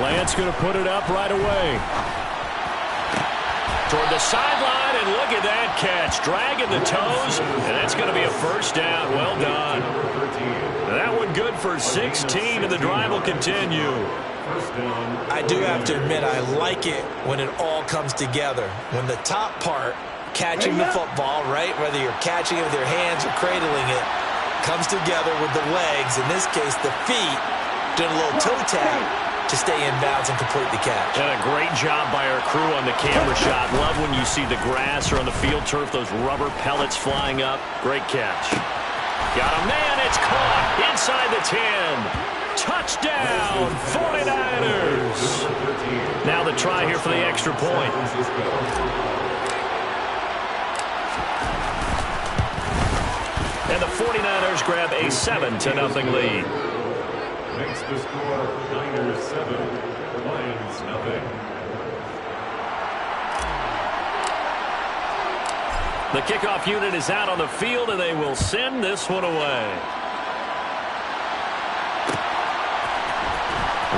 Lance going to put it up right away. Toward the sideline, and look at that catch. Dragging the toes, and that's going to be a first down. Well done. That one good for 16, and the drive will continue. I do have to admit, I like it when it all comes together. When the top part, catching the football, right, whether you're catching it with your hands or cradling it, comes together with the legs, in this case the feet, doing a little toe tap to stay in bounds and complete the catch. And a great job by our crew on the camera shot. Love when you see the grass or on the field turf, those rubber pellets flying up. Great catch. Got a man, it's caught inside the 10. Touchdown, 49ers. Now the try here for the extra point. And the 49ers grab a 7-0 lead. Makes the score Niners 7, Lions nothing. The kickoff unit is out on the field, and they will send this one away.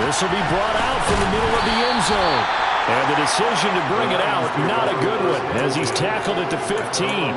This will be brought out from the middle of the end zone. And the decision to bring it out, not a good one, as he's tackled at the 15.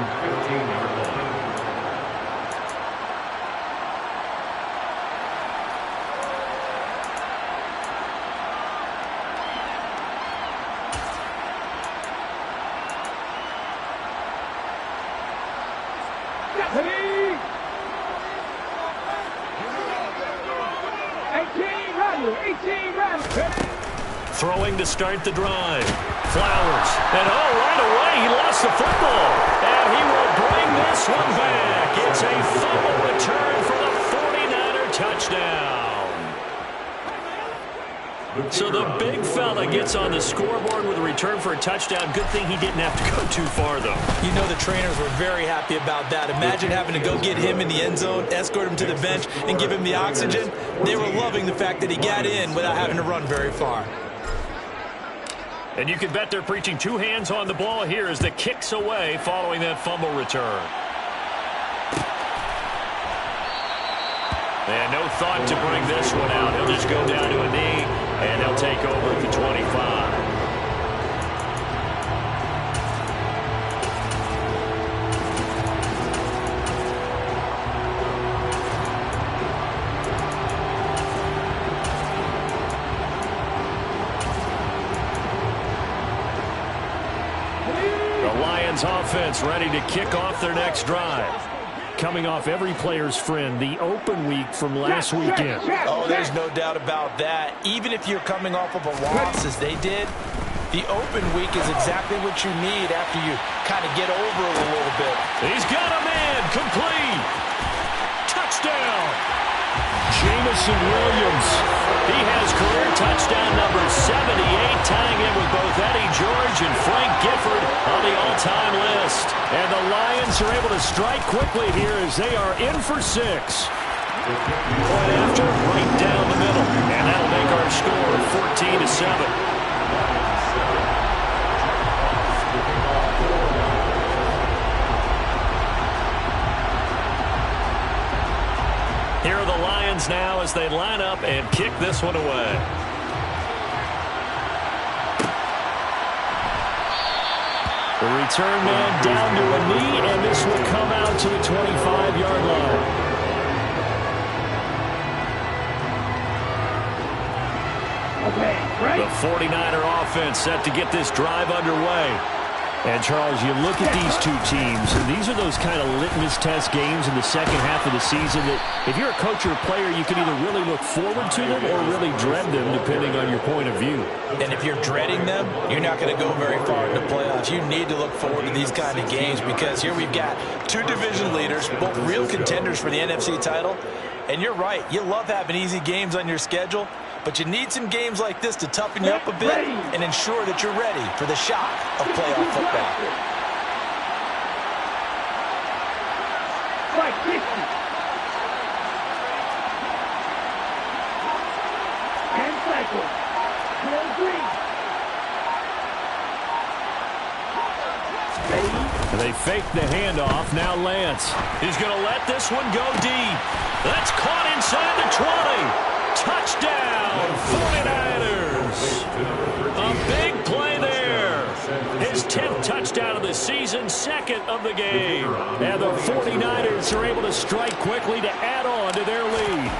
Throwing to start the drive. Flowers. And right away, he lost the football. And he will bring this one back. It's a fumble return for the 49er touchdown. So the big fella gets on the scoreboard with a return for a touchdown. Good thing he didn't have to go too far, though. You know the trainers were very happy about that. Imagine having to go get him in the end zone, escort him to the bench, and give him the oxygen. They were loving the fact that he got in without having to run very far. And you can bet they're preaching two hands on the ball here as the kick's away following that fumble return. And no thought to bring this one out. He'll just go down to a knee, and he'll take over at the 25. Offense ready to kick off their next drive. Coming off every player's friend, the open week from last weekend. Oh, there's no doubt about that. Even if you're coming off of a loss as they did, the open week is exactly what you need after you kind of get over it a little bit. He's got a man, complete. Touchdown. Jameson Williams. He has career touchdown number 78, tying in with both Eddie George and Frank Gifford on the all-time list. And the Lions are able to strike quickly here as they are in for 6. Point after, right down the middle. And that'll make our score 14-7. Here are the Lions now as they line up and kick this one away. The return man down to a knee, and this will come out to the 25-yard line. The 49er offense set to get this drive underway. And, Charles, you look at these two teams, and these are those kind of litmus test games in the second half of the season that if you're a coach or a player, you can either really look forward to them or really dread them, depending on your point of view. And if you're dreading them, you're not going to go very far in the playoffs. You need to look forward to these kind of games because here we've got two division leaders, both real contenders for the NFC title. And you're right, you love having easy games on your schedule, but you need some games like this to toughen you up a bit and ensure that you're ready for the shock of playoff football. They fake the handoff. Now Lance. He's going to let this one go deep. That's caught inside the 20. Touchdown, 49ers. A big play there. His 10th touchdown of the season, second of the game. And the 49ers are able to strike quickly to add on to their lead.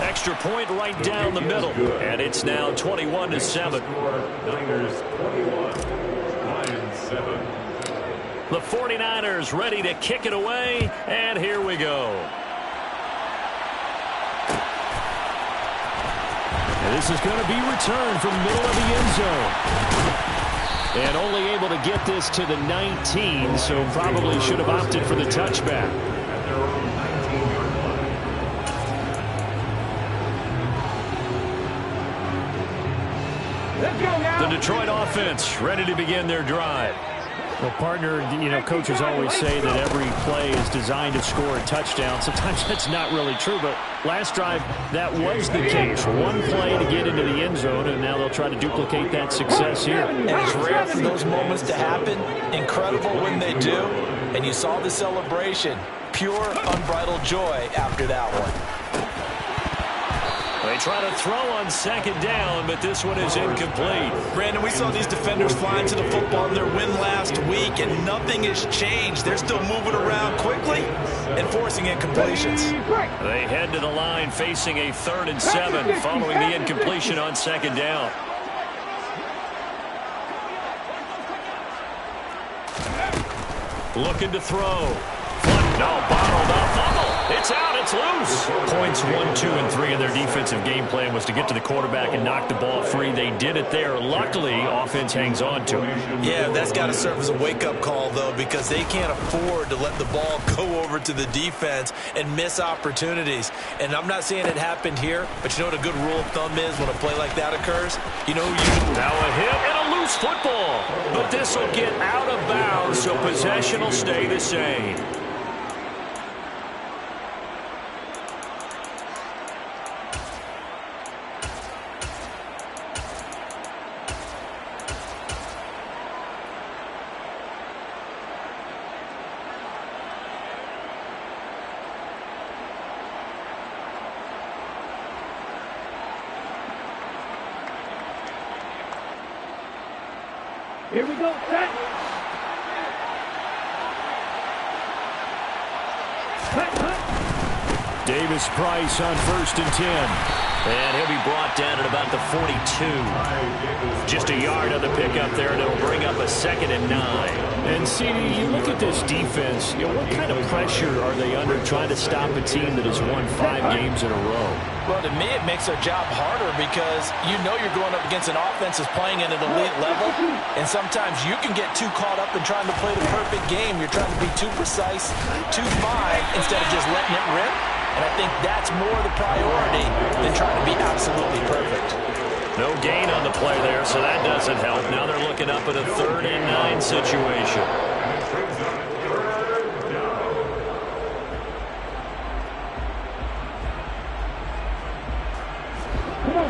Extra point right down the middle. And it's now 21-7. Niners 21. The 49ers ready to kick it away, and here we go. And this is going to be returned from the middle of the end zone. And only able to get this to the 19, so probably should have opted for the touchback. The Detroit offense ready to begin their drive. Well, partner, coaches always say that every play is designed to score a touchdown. Sometimes that's not really true, but last drive, that was the case. One play to get into the end zone, and now they'll try to duplicate that success here. And it's rare for those moments to happen. Incredible when they do. And you saw the celebration. Pure, unbridled joy after that one. They try to throw on second down, but this one is incomplete. Brandon, we saw these defenders flying to the football in their win last week, and nothing has changed. They're still moving around quickly and forcing incompletions. They head to the line facing a 3rd and 7 following the incompletion on second down. Looking to throw. Bottled up. Fumble. It's out. It's loose. Points 1, 2, and 3 in their defensive game plan was to get to the quarterback and knock the ball free. They did it there. Luckily, offense hangs on to it. Yeah, that's got to serve as a wake-up call, though, because they can't afford to let the ball go over to the defense and miss opportunities. And I'm not saying it happened here, but you know what a good rule of thumb is when a play like that occurs? You know, now a hit and a loose football. But this will get out of bounds, so possession will stay the same. Here we go, set. Davis Price on 1st and 10. And he'll be brought down at about the 42. Just a yard on the pickup there, and it'll bring up a 2nd and 9. And, CD, you look at this defense, what kind of pressure are they under trying to stop a team that has won 5 games in a row? Well, to me, it makes their job harder because you know you're going up against an offense that's playing at an elite level, and sometimes you can get too caught up in trying to play the perfect game. You're trying to be too precise, too fine, instead of just letting it rip. And I think that's more the priority than trying to be absolutely perfect. No gain on the play there, so that doesn't help. Now they're looking up at a 3rd and 9 situation.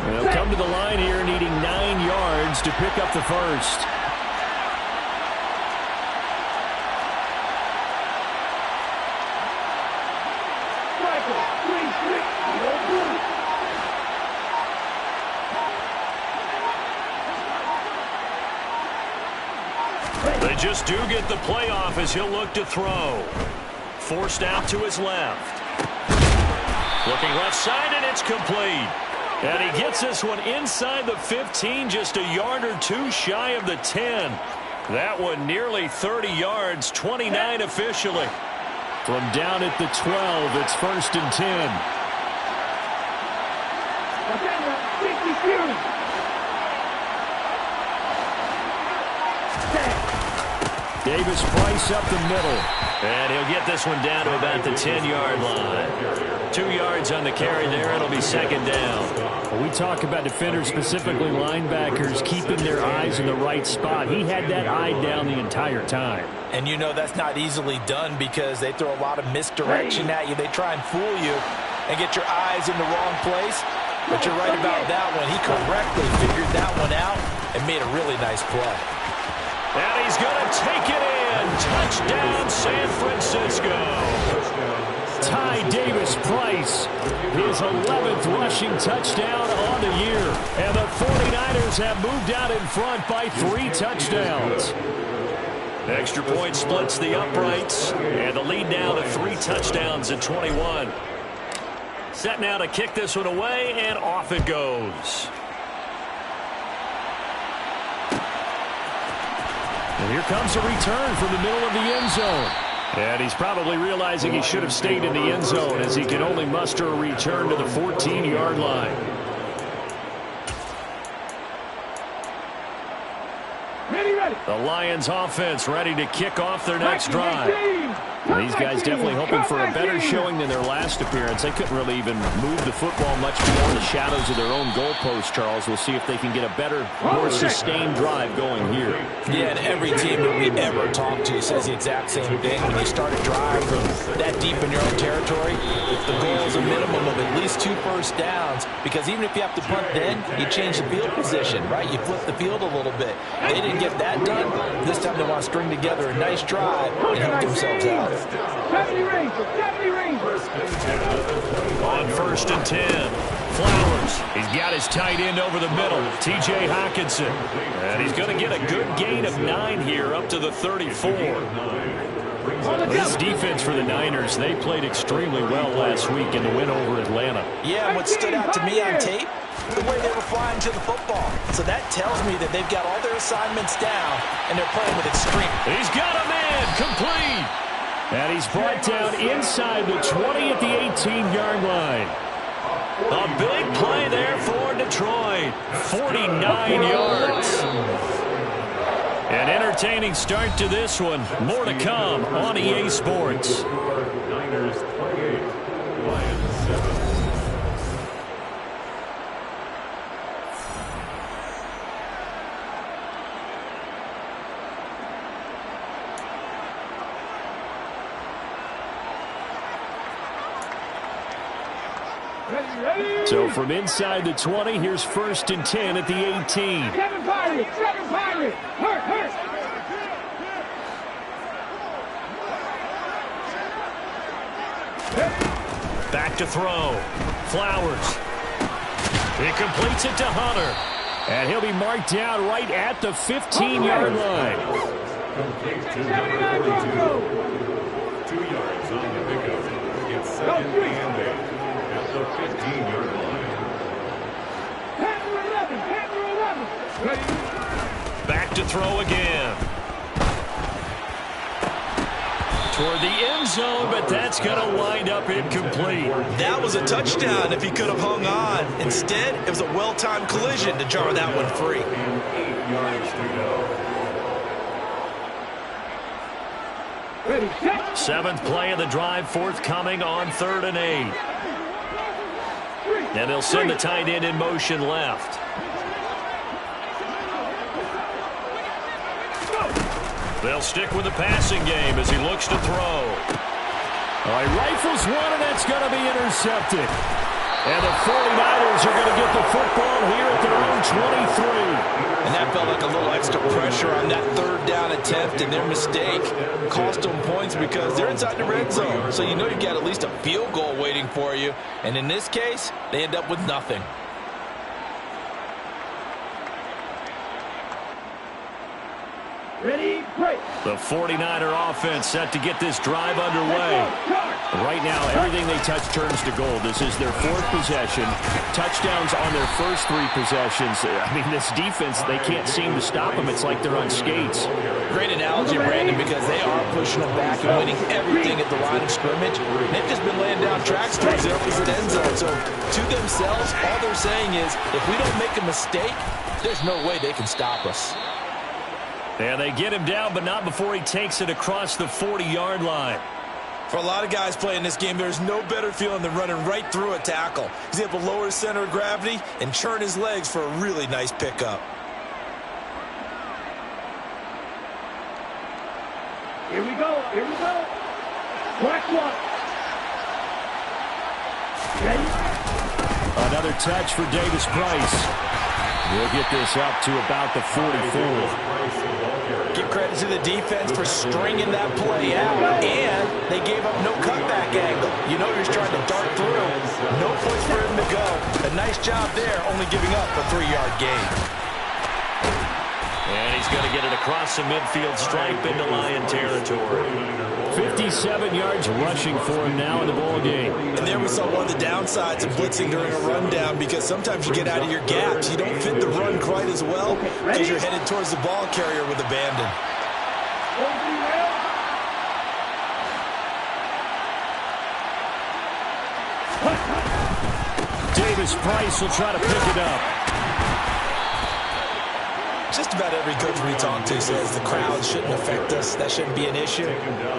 They'll come to the line here needing 9 yards to pick up the first. They just do get the playoff as he'll look to throw. Forced out to his left. Looking left side, and it's complete. And he gets this one inside the 15, just a yard or 2 shy of the 10. That one nearly 30 yards, 29 officially. From down at the 12, it's 1st and 10. Davis Price up the middle. And he'll get this one down to about the 10-yard line. 2 yards on the carry there. It'll be 2nd down. Well, we talk about defenders, specifically linebackers, keeping their eyes in the right spot. He had that eye down the entire time. And you know that's not easily done because they throw a lot of misdirection at you. They try and fool you and get your eyes in the wrong place. But you're right about that one. He correctly figured that one out and made a really nice play. And he's going to take it in. Touchdown, San Francisco. Ty Davis-Price, his 11th rushing touchdown on the year. And the 49ers have moved out in front by 3 touchdowns. Extra point splits the uprights, and the lead now to 3 touchdowns at 21. Set now to kick this one away, and off it goes. And here comes a return from the middle of the end zone. And he's probably realizing he should have stayed in the end zone as he can only muster a return to the 14-yard line. The Lions offense ready to kick off their next drive. These guys definitely hoping for a better showing than their last appearance. They couldn't really even move the football much beyond the shadows of their own goalpost, Charles. We'll see if they can get a better, more sustained drive going here. Yeah, and every team that we ever talk to says the exact same thing. When you start a drive from that deep in your own territory, the goal is a minimum of at least 2 first downs, because even if you have to punt then, you change the field position, right? You flip the field a little bit. They didn't get that done. This time they want to string together a nice drive and help themselves out. On 1st and 10, Flowers. He's got his tight end over the middle, T.J. Hockenson. And he's going to get a good gain of 9 here up to the 34. This defense for the Niners, they played extremely well last week in the win over Atlanta. Yeah, and what stood out to me on tape, the way they were flying to the football. So that tells me that they've got all their assignments down, and they're playing with extreme. He's got a man, complete. And he's brought down inside the 20 at the 18-yard line. A big play there for Detroit. 49 yards. An entertaining start to this one. More to come on EA Sports. Niners 28, Lions 7. So from inside the 20, here's 1st and 10 at the 18. Kevin Byron, hurt. Back to throw. Flowers. He completes it to Hunter. And he'll be marked down right at the 15-yard line. Complete to number 42. 2 yards on the pickup. It's 2nd and 8 at the 15-yard line. Back to throw again. Toward the end zone, but that's going to wind up incomplete. That was a touchdown if he could have hung on. Instead, it was a well-timed collision to jar that one free. And 8 yards to go. 7th play of the drive forthcoming on 3rd and 8. And they'll send the tight end in motion left. They'll stick with the passing game as he looks to throw. All right, rifles one, and that's going to be intercepted. And the 49ers are going to get the football here at their own 23. And that felt like a little extra pressure on that 3rd down attempt, and their mistake cost them points because they're inside the red zone. So you know you've got at least a field goal waiting for you. And in this case, they end up with nothing. Ready, break. The 49er offense set to get this drive underway. Right now, everything they touch turns to gold. This is their 4th possession. Touchdowns on their first 3 possessions. I mean, this defense, they can't seem to stop them. It's like they're on skates. Great analogy, Brandon, because they are pushing them back and winning everything at the line of scrimmage. They've just been laying down tracks towards their opposite end zone. So to themselves, all they're saying is, if we don't make a mistake, there's no way they can stop us. And they get him down, but not before he takes it across the 40-yard line. For a lot of guys playing this game, there's no better feeling than running right through a tackle. He's able to lower his center of gravity and churn his legs for a really nice pickup. Here we go. Black one. Ready? Another touch for Davis Price. He'll get this up to about the 44. Give credit to the defense for stringing that play out, and they gave up no cutback angle. You know he's trying to dart through. No place for him to go. A nice job there, only giving up a 3-yard gain. And he's going to get it across the midfield stripe into Lion territory. 57 yards rushing for him now in the ball game. And there we saw one of the downsides of blitzing during a rundown, because sometimes you get out of your gaps. You don't fit the run quite as well because you're headed towards the ball carrier with abandon. Davis Price will try to pick it up. Just about every coach we talk to says the crowd shouldn't affect us. That shouldn't be an issue.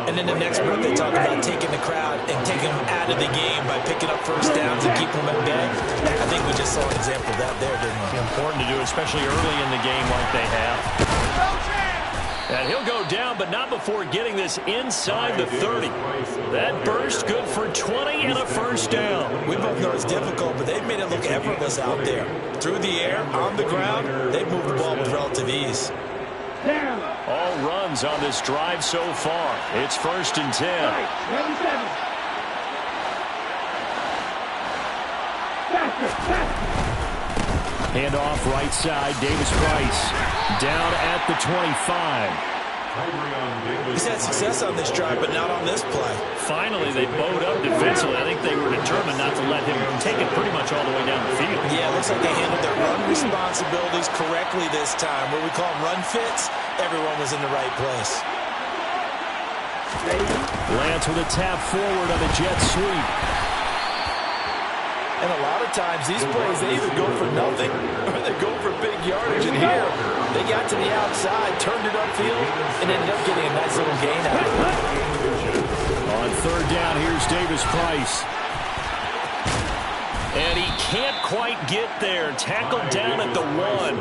And then the next breath they talk about taking the crowd and taking them out of the game by picking up first downs and keeping them at bay. I think we just saw an example of that there, didn't we? Important to do, especially early in the game like they have. And he'll go down, but not before getting this inside the 30. That burst good for 20 and a first down. We both know it's difficult, but they've made it look effortless out there. Through the air, on the ground, they've moved the ball with relative ease. All runs on this drive so far. It's 1st and 10. Hand off right side, Davis Price. Down at the 25. He's had success on this drive, but not on this play. Finally, they bowed up defensively. I think they were determined not to let him take it pretty much all the way down the field. Yeah, it looks like they handled their run responsibilities correctly this time. What we call them run fits, everyone was in the right place. Lance with a tap forward on the jet sweep. And a lot of times, these plays, they either go for nothing or they go for big yardage. And here, they got to the outside, turned it upfield, and ended up getting a nice little gain out of it. On 3rd down, here's Davis Price. And he can't quite get there. Tackled down at the 1.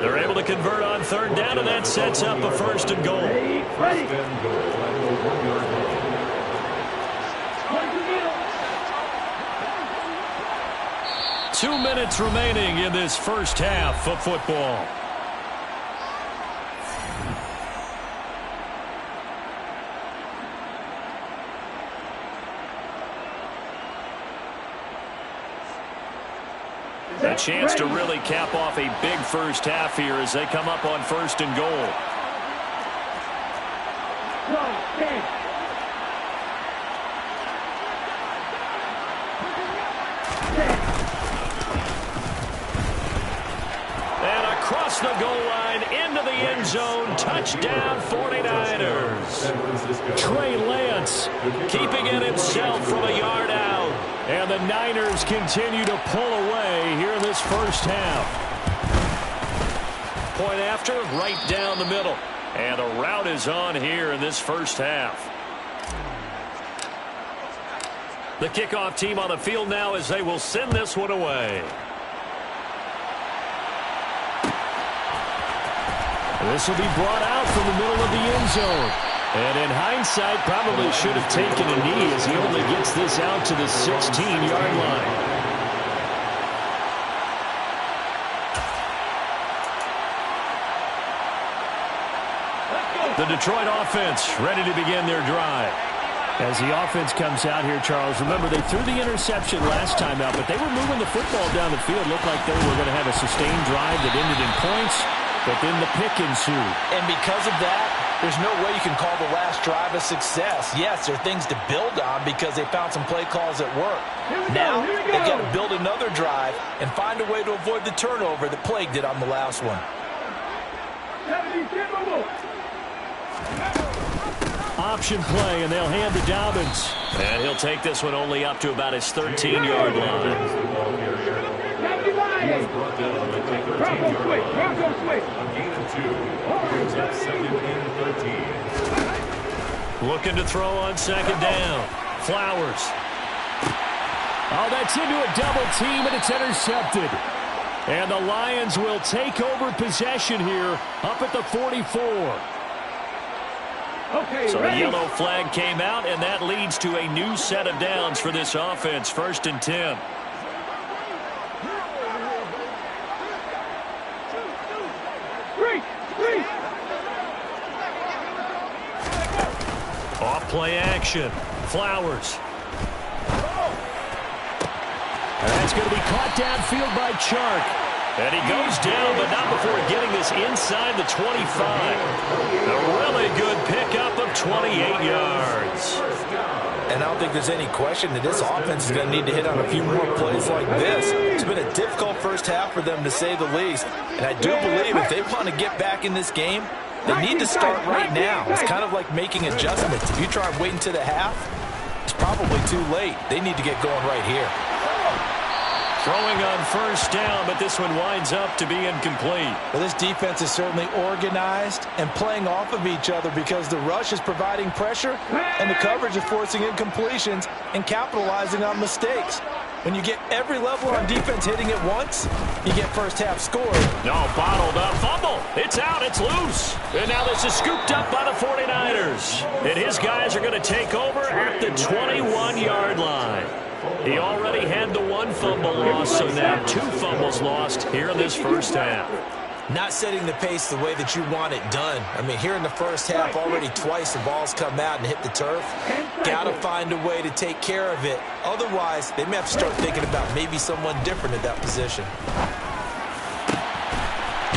They're able to convert on 3rd down, and that sets up a 1st and goal. 2 minutes remaining in this first half of football. A chance to really cap off a big first half here as they come up on 1st and goal. And across the goal line into the end zone. Touchdown 49ers. Trey Lance keeping it himself from a yard out. And the Niners continue to pull away here in this first half. Point after, right down the middle. And a rout is on here in this first half. The kickoff team on the field now as they will send this one away. This will be brought out from the middle of the end zone. And in hindsight, probably should have taken a knee as he only gets this out to the 16-yard line. The Detroit offense ready to begin their drive. As the offense comes out here, Charles, remember they threw the interception last time out, but they were moving the football down the field. Looked like they were going to have a sustained drive that ended in points, but then the pick ensued. And because of that, there's no way you can call the last drive a success. Yes, there are things to build on because they found some play calls that work. Now, they've got to build another drive and find a way to avoid the turnover that plagued it on the last one. Option play, and they'll hand to Dobbins. And he'll take this one only up to about his 13-yard line. Looking to throw on 2nd down. Flowers. Oh, that's into a double team, and it's intercepted. And the Lions will take over possession here up at the 44. Okay, so ready? the yellow flag came out, and that leads to a new set of downs for this offense. 1st and 10. Play action. Flowers. And that's going to be caught downfield by Chark. And he goes down, but not before getting this inside the 25. A really good pickup of 28 yards. And I don't think there's any question that this offense is going to need to hit on a few more plays like this. It's been a difficult first half for them, to say the least. And I do believe if they want to get back in this game, they need to start right now. It's kind of like making adjustments. If you try and wait until the half, it's probably too late. They need to get going right here. Throwing on first down, but this one winds up to be incomplete. Well, this defense is certainly organized and playing off of each other because the rush is providing pressure and the coverage is forcing incompletions and capitalizing on mistakes. When you get every level on defense hitting at once, you get first half scored. No, bottled up. Fumble. It's out. It's loose. And now this is scooped up by the 49ers. And his guys are going to take over at the 21-yard line. He already had the one fumble loss, so now 2 fumbles lost here in this first half. Not setting the pace the way that you want it done. I mean, here in the first half, already twice the ball's come out and hit the turf. Got to find a way to take care of it. Otherwise, they may have to start thinking about maybe someone different at that position.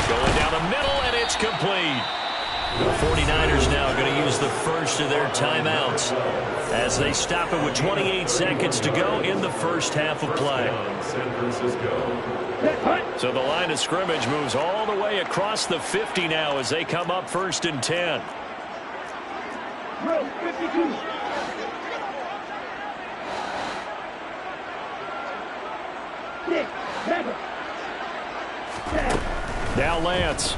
Going down the middle, and it's complete. The 49ers now going to use the first of their timeouts as they stop it with 28 seconds to go in the first half of play. So the line of scrimmage moves all the way across the 50 now as they come up 1st and 10. Now Lance.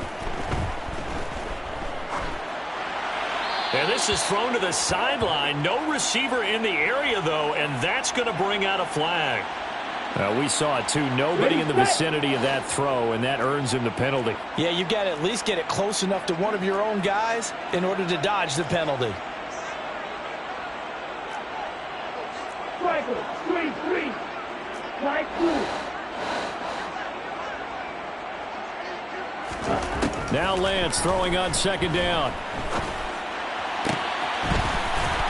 And this is thrown to the sideline. No receiver in the area, though, and that's going to bring out a flag. We saw it, too. Nobody in the vicinity of that throw, and that earns him the penalty. Yeah, you've got to at least get it close enough to one of your own guys in order to dodge the penalty. Striker, 3-3. Strike 2. Now Lance throwing on 2nd down.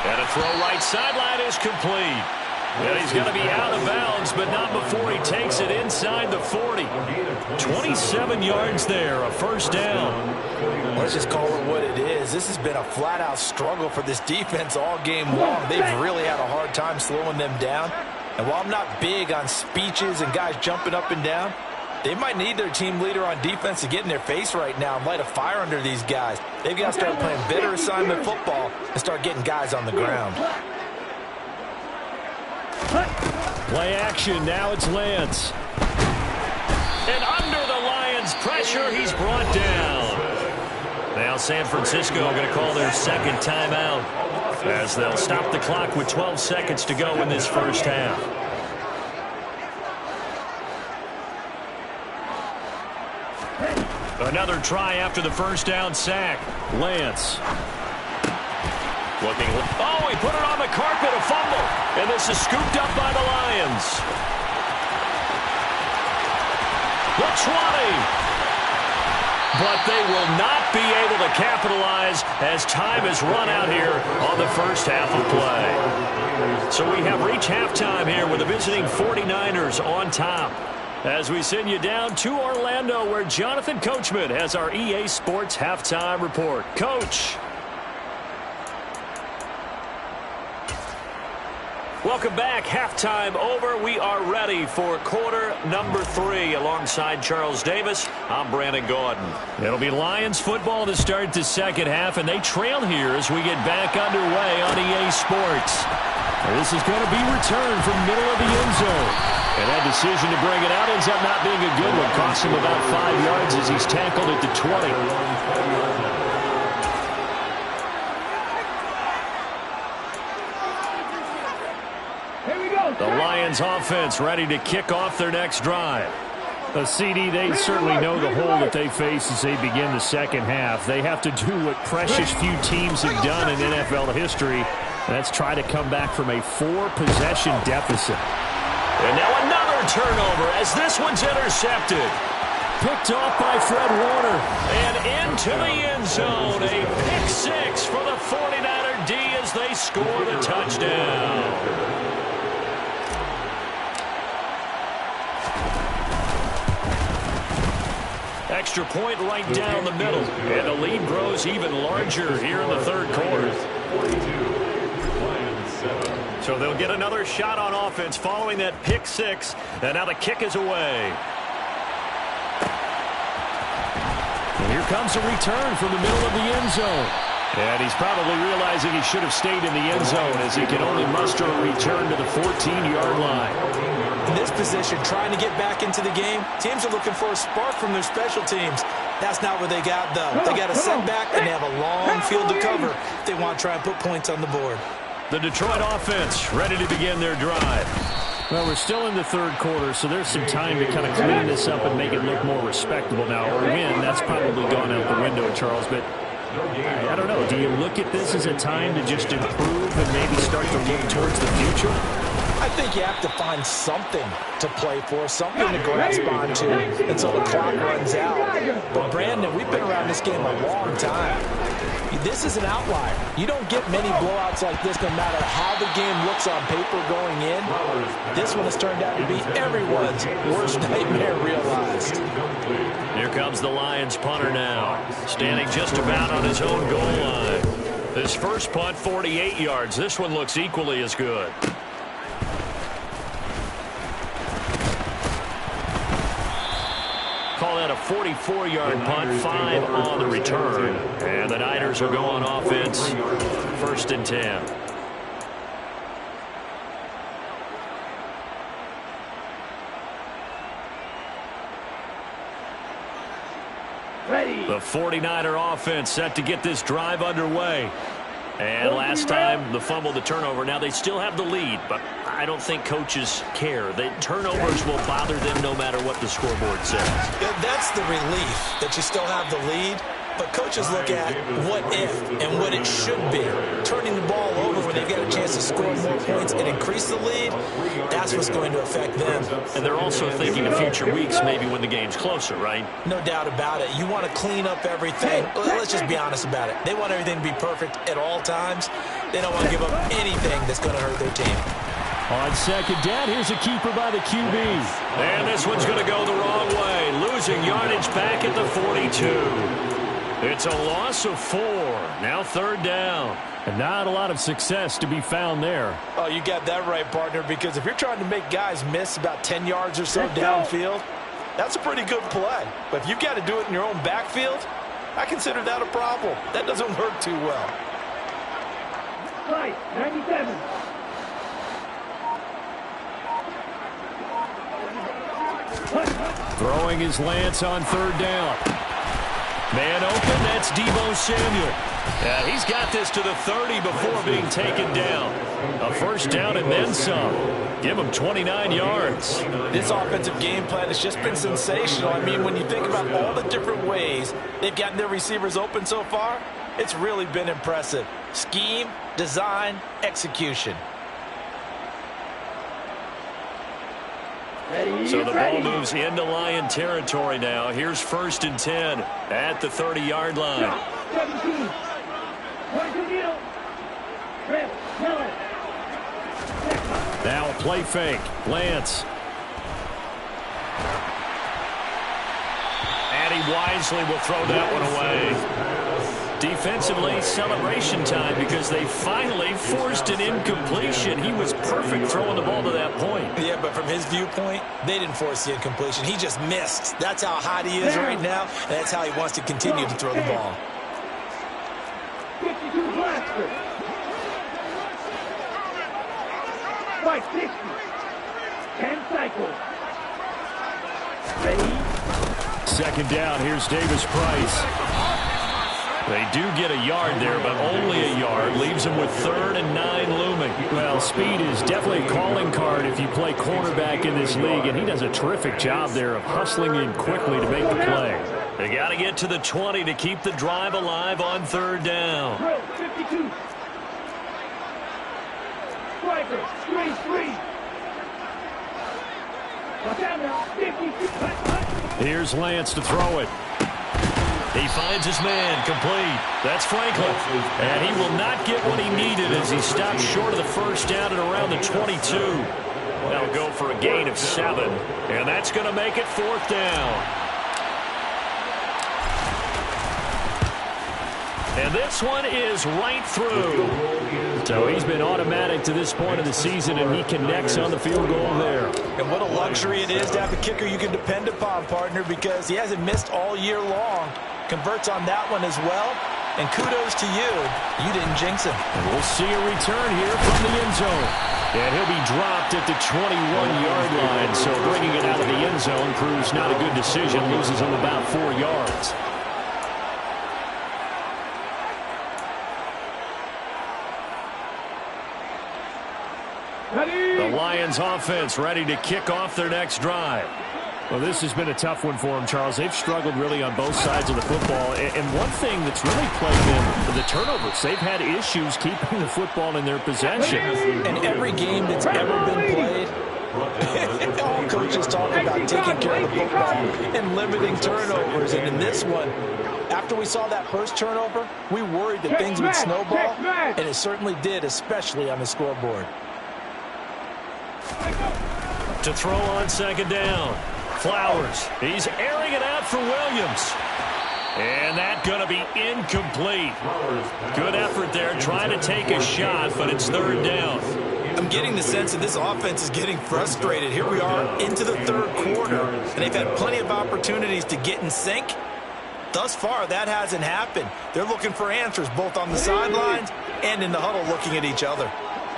And a throw right sideline is complete. And he's going to be out of bounds, but not before he takes it inside the 40. 27 yards there, a first down. Let's just call it what it is. This has been a flat-out struggle for this defense all game long. They've really had a hard time slowing them down. And while I'm not big on speeches and guys jumping up and down, they might need their team leader on defense to get in their face right now and light a fire under these guys. They've got to start playing better assignment football and start getting guys on the ground. Play action. Now it's Lance. And under the Lions' pressure, he's brought down. Now San Francisco going to call their 2nd timeout as they'll stop the clock with 12 seconds to go in this first half. Another try after the first down sack. Lance. Looking. Oh, he put it on the carpet, a fumble. And this is scooped up by the Lions. The 20. But they will not be able to capitalize as time has run out here on the first half of play. So we have reached halftime here with the visiting 49ers on top. As we send you down to Orlando, where Jonathan Coachman has our EA Sports Halftime Report. Coach. Welcome back. Halftime over. We are ready for quarter number 3. Alongside Charles Davis, I'm Brandon Gordon. It'll be Lions football to start the second half, and they trail here as we get back underway on EA Sports. This is going to be returned from middle of the end zone. And that decision to bring it out ends up not being a good one. Costs him about 5 yards as he's tackled at the 20. Here we go. The Lions offense ready to kick off their next drive. The CD, they certainly know the hole that they face as they begin the second half. They have to do what precious few teams have done in NFL history. That's try to come back from a 4-possession deficit. And now another turnover as this one's intercepted. Picked off by Fred Warner. And into the end zone. A pick six for the 49er D as they score the touchdown. Extra point right down the middle. And the lead grows even larger here in the third quarter. So they'll get another shot on offense following that pick six. And now the kick is away. And here comes a return from the middle of the end zone. And he's probably realizing he should have stayed in the end zone as he can only muster a return to the 14-yard line. In this position, trying to get back into the game, teams are looking for a spark from their special teams. That's not what they got, though. They got a setback, and they have a long field to cover if they want to try and put points on the board. The Detroit offense ready to begin their drive. Well, we're still in the third quarter, so there's some time to kind of clean this up and make it look more respectable now. Or win, that's probably gone out the window, Charles, but I don't know. Do you look at this as a time to just improve and maybe start to look towards the future? I think you have to find something to play for, something to grasp onto until the clock runs out. But, Brandon, we've been around this game a long time. This is an outlier. You don't get many blowouts like this no matter how the game looks on paper going in. This one has turned out to be everyone's worst nightmare realized. Here comes the Lions punter now, standing just about on his own goal line. His first punt, 48 yards. This one looks equally as good. Call that a 44-yard punt, 5 on the return. And the Niners will go on offense, 1st and 10. Ready. The 49er offense set to get this drive underway. And last time, the fumble, the turnover. Now, they still have the lead, but I don't think coaches care. The turnovers will bother them no matter what the scoreboard says. Yeah, that's the relief that you still have the lead. But coaches look at what if and what it should be. Turning the ball over when they get a chance to score more points and increase the lead, that's what's going to affect them. And they're also thinking of future weeks, maybe when the game's closer, right? No doubt about it. You want to clean up everything. Let's just be honest about it. They want everything to be perfect at all times. They don't want to give up anything that's going to hurt their team. On second down, here's a keeper by the QB. And this one's going to go the wrong way. Losing yardage back at the 42. It's a loss of 4. Now 3rd down. And not a lot of success to be found there. Oh, you got that right, partner, because if you're trying to make guys miss about 10 yards or so downfield, that's a pretty good play. But if you've got to do it in your own backfield, I consider that a problem. That doesn't work too well. Right, 97. Throwing his Lance on 3rd down. Man open, that's Deebo Samuel. Yeah, he's got this to the 30 before being taken down. A 1st down and then some. Give him 29 yards. This offensive game plan has just been sensational. I mean, when you think about all the different ways they've gotten their receivers open so far, it's really been impressive. Scheme, design, execution. So the ball moves into Lion territory now. Here's 1st and 10 at the 30-yard line. 17. Now a play fake. Lance. And he wisely will throw that one away. Defensively, celebration time because they finally forced an incompletion. He was perfect throwing the ball to that point. Yeah, but from his viewpoint, they didn't force the incompletion. He just missed. That's how hot he is right now, and that's how he wants to continue to throw the ball. 52 blaster. 560. 10 cycles. Ready. 2nd down. Here's Davis Price. They do get a yard there, but only a yard. Leaves them with 3rd and 9 looming. Well, speed is definitely a calling card if you play cornerback in this league, and he does a terrific job there of hustling in quickly to make the play. They got to get to the 20 to keep the drive alive on 3rd down. 52. Striker, 3-3. Watch out now, 52. Here's Lance to throw it. He finds his man, complete. That's Franklin. And he will not get what he needed as he stopped short of the first down at around the 22. That'll go for a gain of 7. And that's going to make it 4th down. And this one is right through. So he's been automatic to this point of the season, and he connects on the field goal there. And what a luxury it is to have a kicker you can depend upon, partner, because he hasn't missed all year long. Converts on that one as well. And kudos to you. You didn't jinx him. And we'll see a return here from the end zone. And he'll be dropped at the 21-yard line. So bringing it out of the end zone proves not a good decision. Loses him about 4 yards. The Lions offense ready to kick off their next drive. Well, this has been a tough one for them, Charles. They've struggled really on both sides of the football. And one thing that's really plagued them, the turnovers. They've had issues keeping the football in their possession. And every game that's ever been played, all coaches talk about taking care of the football and limiting turnovers. And in this one, after we saw that first turnover, we worried that things would snowball. And it certainly did, especially on the scoreboard. To throw on 2nd down. Flowers. He's airing it out for Williams. And that's going to be incomplete. Good effort there trying to take a shot, but it's 3rd down. I'm getting the sense that this offense is getting frustrated. Here we are into the 3rd quarter, and they've had plenty of opportunities to get in sync. Thus far, that hasn't happened. They're looking for answers both on the sidelines and in the huddle looking at each other.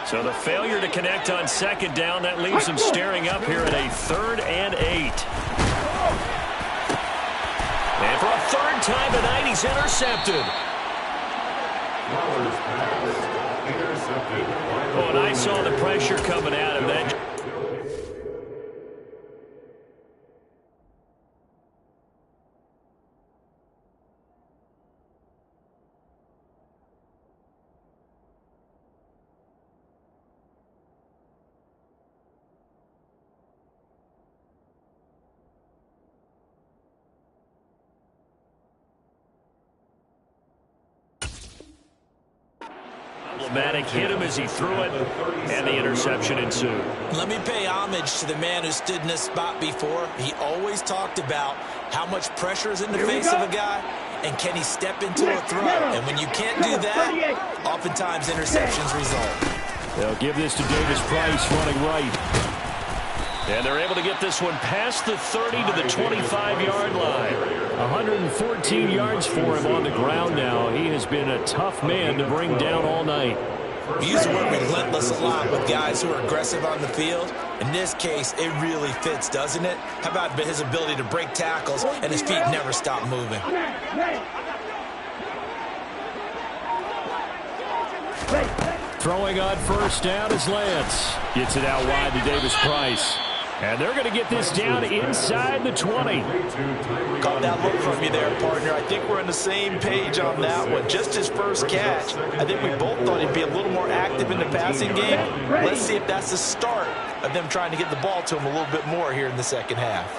So the failure to connect on 2nd down, that leaves him staring up here at a 3rd and 8. And for a 3rd time tonight, he's intercepted. Oh, and I saw the pressure coming at him. That hit him as he threw it, and the interception ensued. Let me pay homage to the man who stood in this spot before. He always talked about how much pressure is in the face of a guy, and can he step into a throw. And when you can't do that, oftentimes interceptions result. They'll give this to Davis Price running right. And they're able to get this one past the 30 to the 25-yard line. 114 yards for him on the ground now. He has been a tough man to bring down all night. We use the word relentless a lot with guys who are aggressive on the field. In this case, it really fits, doesn't it? How about his ability to break tackles and his feet never stop moving? Throwing on 1st down is Lance. Gets it out wide to Davis Price. And they're going to get this down inside the 20. Caught that look from you there, partner. I think we're on the same page on that one. Just his first catch. I think we both thought he'd be a little more active in the passing game. Let's see if that's the start of them trying to get the ball to him a little bit more here in the 2nd half.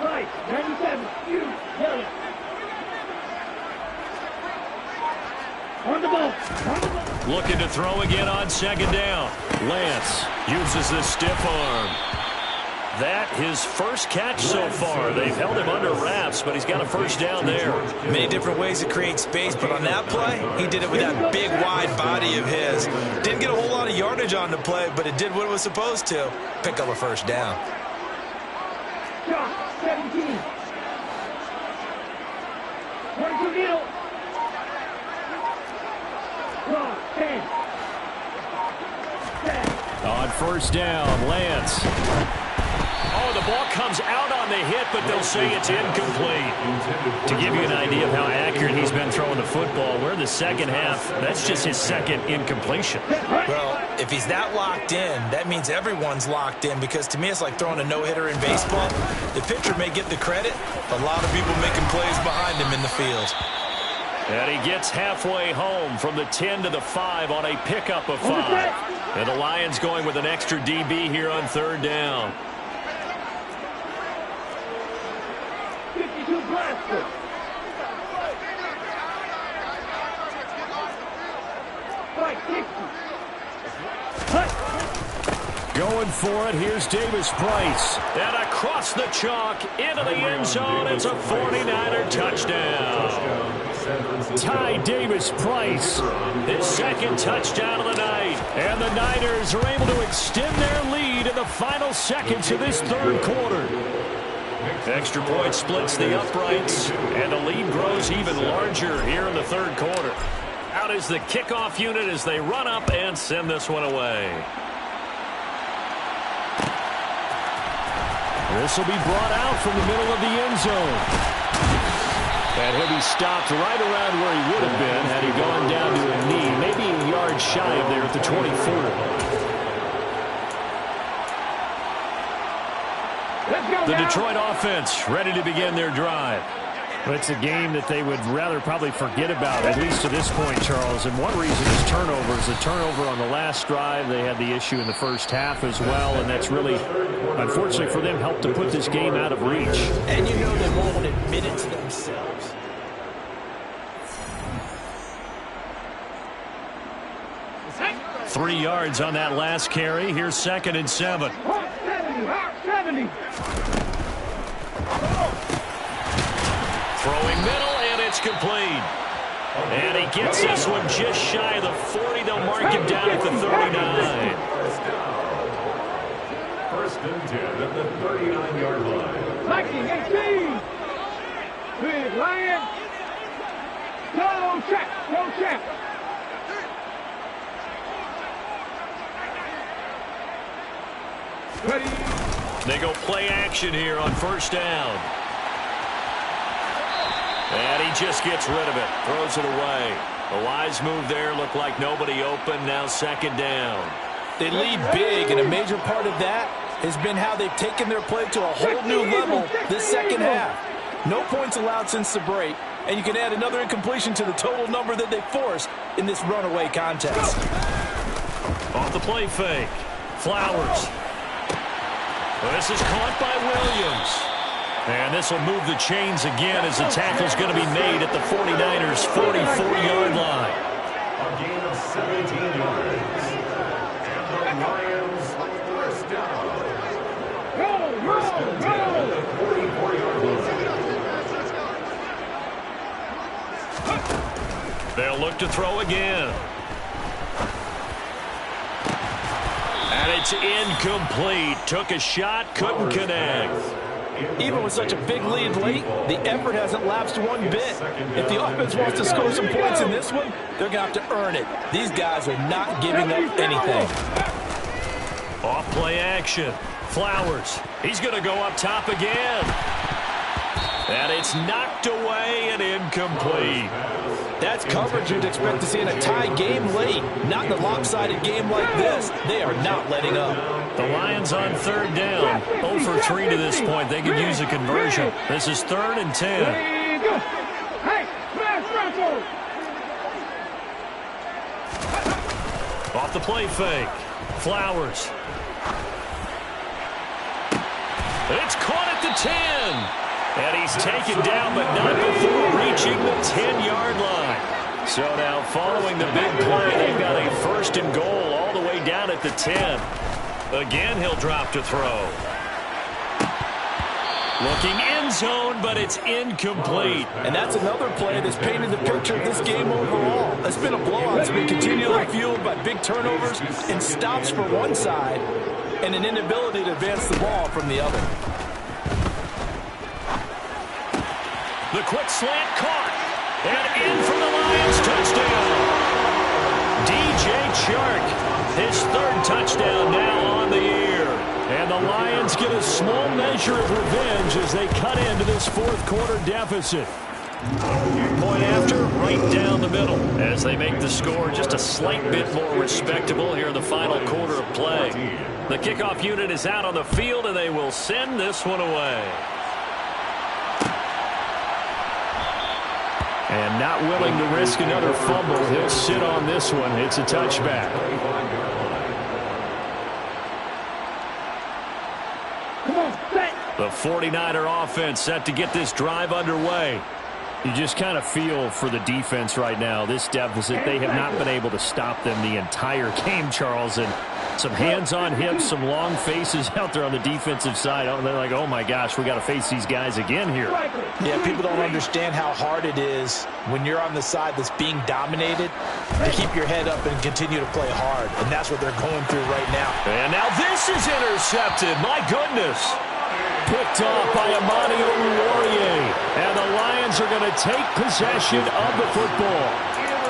Right, 97, you, yellow. On the ball. Looking to throw again on 2nd down. Lance uses the stiff arm. That his first catch so far. They've held him under wraps, but he's got a 1st down there. Many different ways to create space, but on that play, he did it with that big, wide body of his. Didn't get a whole lot of yardage on the play, but it did what it was supposed to. Pick up a 1st down. Shot, 17. 22 middle. 10. On 1st down, Lance. Oh, the ball comes out on the hit, but they'll say it's incomplete. To give you an idea of how accurate he's been throwing the football, we're in the 2nd half. That's just his 2nd incompletion. Well, if he's that locked in, that means everyone's locked in, because to me it's like throwing a no-hitter in baseball. The pitcher may get the credit. A lot of people making plays behind him in the field. And he gets halfway home from the 10 to the 5 on a pickup of 5. And the Lions going with an extra DB here on 3rd down. 22 blaster. Fight 60. Going for it, here's Davis Price. And across the chalk, into the end zone, it's a 49er touchdown. Ty Davis Price, his second touchdown of the night. And the Niners are able to extend their lead in the final seconds of this third quarter. Extra point splits the uprights, and the lead grows even larger here in the third quarter. Out is the kickoff unit as they run up and send this one away. This will be brought out from the middle of the end zone. And he'll be stopped right around where he would have been had he gone down to a knee, maybe a yard shy of there at the 24. The Detroit offense ready to begin their drive. It's a game that they would rather probably forget about, at least to this point, Charles. And one reason is turnovers. The turnover on the last drive, they had the issue in the first half as well, and that's really, unfortunately for them, helped to put this game out of reach. And you know they won't admit it to themselves. Three yards on that last carry. Here's 2nd and 7. 70. Throwing middle, and it's complete. And he gets this one just shy of the 40. They'll mark him down at the 39. First and 10 at the 39-yard line. Mikey, 18. Big Lion. Go check. Go check. Ready. They go play action here on first down. And he just gets rid of it. Throws it away. A wise move there. Looked like nobody open. Now 2nd down. They lead big, and a major part of that has been how they've taken their play to a whole new level this second half. No points allowed since the break, and you can add another incompletion to the total number that they forced in this runaway contest. Off the play fake. Flowers. This is caught by Williams. And this will move the chains again as the tackle's going to be made at the 49ers' 44-yard line. A gain of 17 yards. And the Lions first down. First and 10 at the 44-yard line. They'll look to throw again. And it's incomplete. Took a shot, couldn't connect. Even with such a big lead late, the effort hasn't lapsed one bit. If the offense wants to score some points in this one, they're going to have to earn it. These guys are not giving up anything. Off play action. Flowers. He's going to go up top again. And it's knocked away and incomplete. That's coverage you'd expect to see in a tie game late. Not in a lopsided game like this. They are not letting up. The Lions on 3rd down. 0 for 3 to this point. They could use a conversion. This is 3rd and 10. Hey, smash Bronco. Off the play fake. Flowers. It's caught at the 10. And he's taken down, but not before reaching the 10-yard line. So now following the big play, they've got a 1st and goal all the way down at the 10. Again, he'll drop to throw. Looking end zone, but it's incomplete. And that's another play that's painted the picture of this game overall. It's been a blowout. It's been continually fueled by big turnovers and stops for one side and an inability to advance the ball from the other. The quick slant caught. And in for the Lions touchdown. DJ Chark, his 3rd touchdown now on the year. And the Lions get a small measure of revenge as they cut into this 4th quarter deficit. Point after, right down the middle as they make the score just a slight bit more respectable here in the final quarter of play. The kickoff unit is out on the field, and they will send this one away. And not willing to risk another fumble, he'll sit on this one. It's a touchback. Come on, set. The 49er offense set to get this drive underway. You just kind of feel for the defense right now. This deficit, they have not been able to stop them the entire game, Charles. And some hands on hips, some long faces out there on the defensive side. They're like, oh, my gosh, we got to face these guys again here. Yeah, people don't understand how hard it is when you're on the side that's being dominated to keep your head up and continue to play hard. And that's what they're going through right now. And now this is intercepted. My goodness. Picked off by Amani Oruwariye. And the Lions are going to take possession of the football.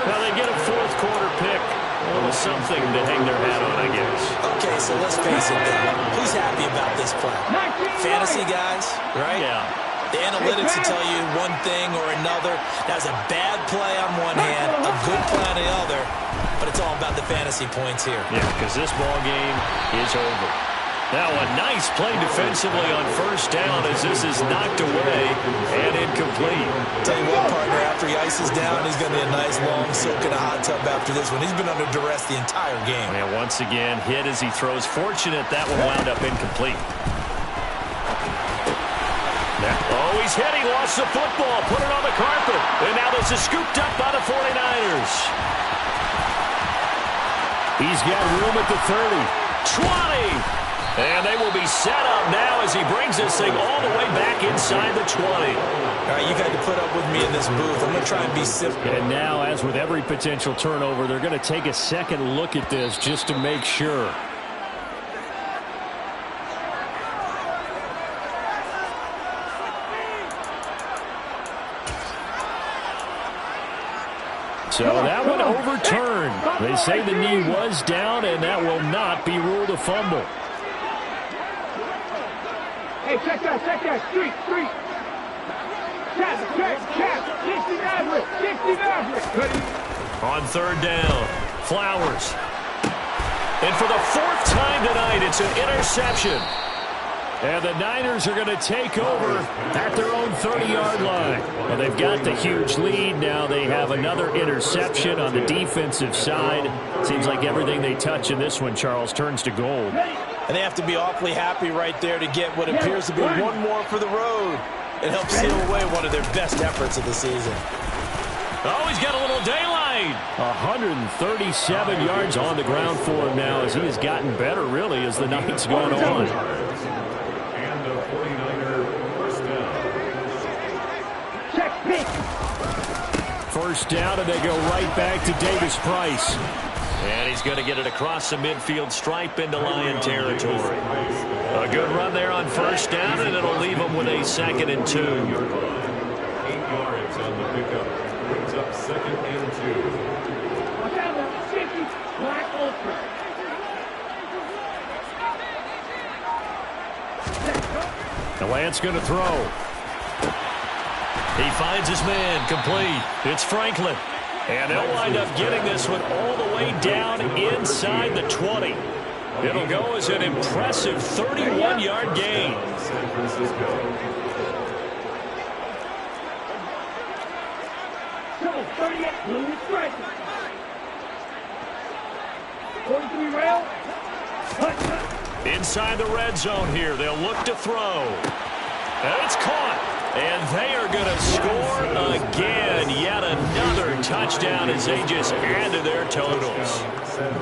Now they get a fourth quarter pick. A little something to hang their hat on, I guess. Okay, so let's face it, who's happy about this play? Fantasy guys, right? Yeah. The analytics will tell you one thing or another. That's a bad play on one hand, a good play on the other, but it's all about the fantasy points here. Yeah, because this ball game is over. Now a nice play defensively on first down as this is knocked away and incomplete. Tell you what, partner, after he ices down, he's going to be a nice long soak in a hot tub after this one. He's been under duress the entire game. And once again, hit as he throws. Fortunate that one wound up incomplete. Oh, he's hit. He lost the football. Put it on the carpet. And now this is scooped up by the 49ers. He's got room at the 30. 20. And they will be set up now as he brings this thing all the way back inside the 20. All right, you got to put up with me in this booth. I'm going to try and be simple. And now, as with every potential turnover, they're going to take a second look at this just to make sure. So that one overturned. They say the knee was down, and that will not be ruled a fumble. Hey, check that, street. Check. 60 Maverick. On third down, Flowers. And for the fourth time tonight, it's an interception. And the Niners are going to take over at their own 30-yard line. Well, they've got the huge lead. Now they have another interception on the defensive side. Seems like everything they touch in this one, Charles, turns to gold. And they have to be awfully happy right there to get what appears to be one more for the road. It helps seal away one of their best efforts of the season. Oh, he's got a little daylight. 137 yards on the ground for him now as he has gotten better, really, as the night's gone on. And the 49er first down. Check pick. First down, and they go right back to Davis Price. And he's going to get it across the midfield stripe into Lion territory. A good run there on first down, and it'll leave him with a 2nd and 2. 8 yards on the pickup. Brings up 2nd and 2. Watch out, 50, Black Ultra. The Lance going to throw. He finds his man, complete. It's Franklin. And they'll wind up getting this one all the way down inside the 20. It'll go as an impressive 31-yard gain. San Francisco. 38, Louis Franklin. 43 rail. Inside the red zone here, they'll look to throw. And it's caught. And they are going to score again. Yet another touchdown as they just add to their totals.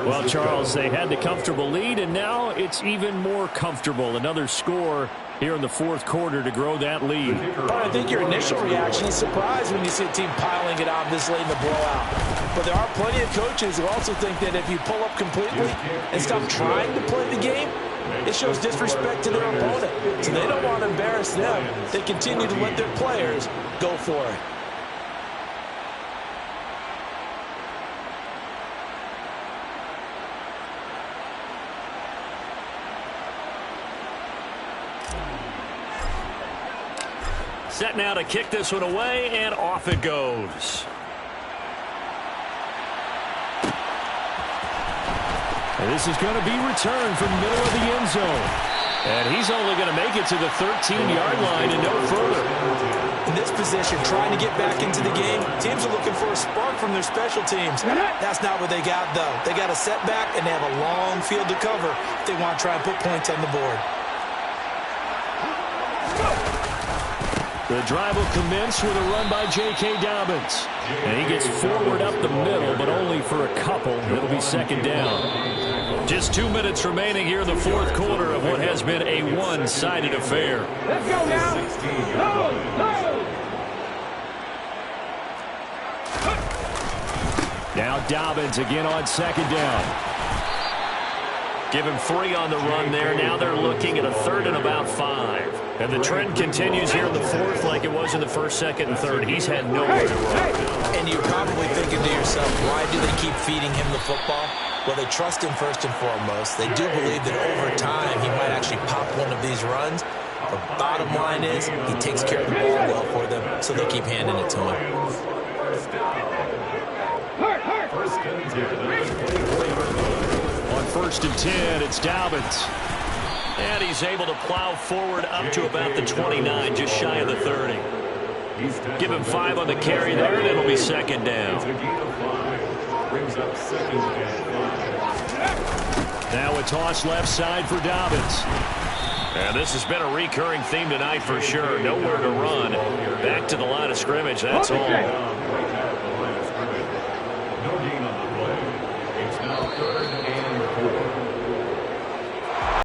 Well, Charles, they had the comfortable lead, and now it's even more comfortable. Another score here in the fourth quarter to grow that lead. I think your initial reaction is surprise when you see a team piling it on this late in the blowout. But there are plenty of coaches who also think that if you pull up completely and stop trying to play the game, it shows disrespect to their opponent. So they don't want to embarrass them. They continue to let their players go for it. Set now to kick this one away, and off it goes. And this is going to be returned from the middle of the end zone. And he's only going to make it to the 13-yard line and no further. In this position, trying to get back into the game, teams are looking for a spark from their special teams. That's not what they got, though. They got a setback, and they have a long field to cover if they want to try and put points on the board. The drive will commence with a run by J.K. Dobbins. And he gets forward up the middle, but only for a couple. It'll be second down. Just 2 minutes remaining here in the fourth quarter of what has been a one-sided affair. Let's go now. Go. Now Dobbins again on second down. Give him 3 on the run there. Now they're looking at a third and about 5. And the trend continues here in the fourth like it was in the first, second, and third. He's had nowhere to run. And you're probably thinking to yourself, why do they keep feeding him the football? Well, they trust him first and foremost. They do believe that over time he might actually pop one of these runs. The bottom line is he takes care of the ball well for them, so they'll keep handing it to him. On 1st and 10, it's Dobbins. And he's able to plow forward up to about the 29, just shy of the 30. Give him 5 on the carry there, and it'll be second down. Now a toss left side for Dobbins. And this has been a recurring theme tonight for sure. Nowhere to run. Back to the line of scrimmage, that's all. No gain on the play. It's now 3rd and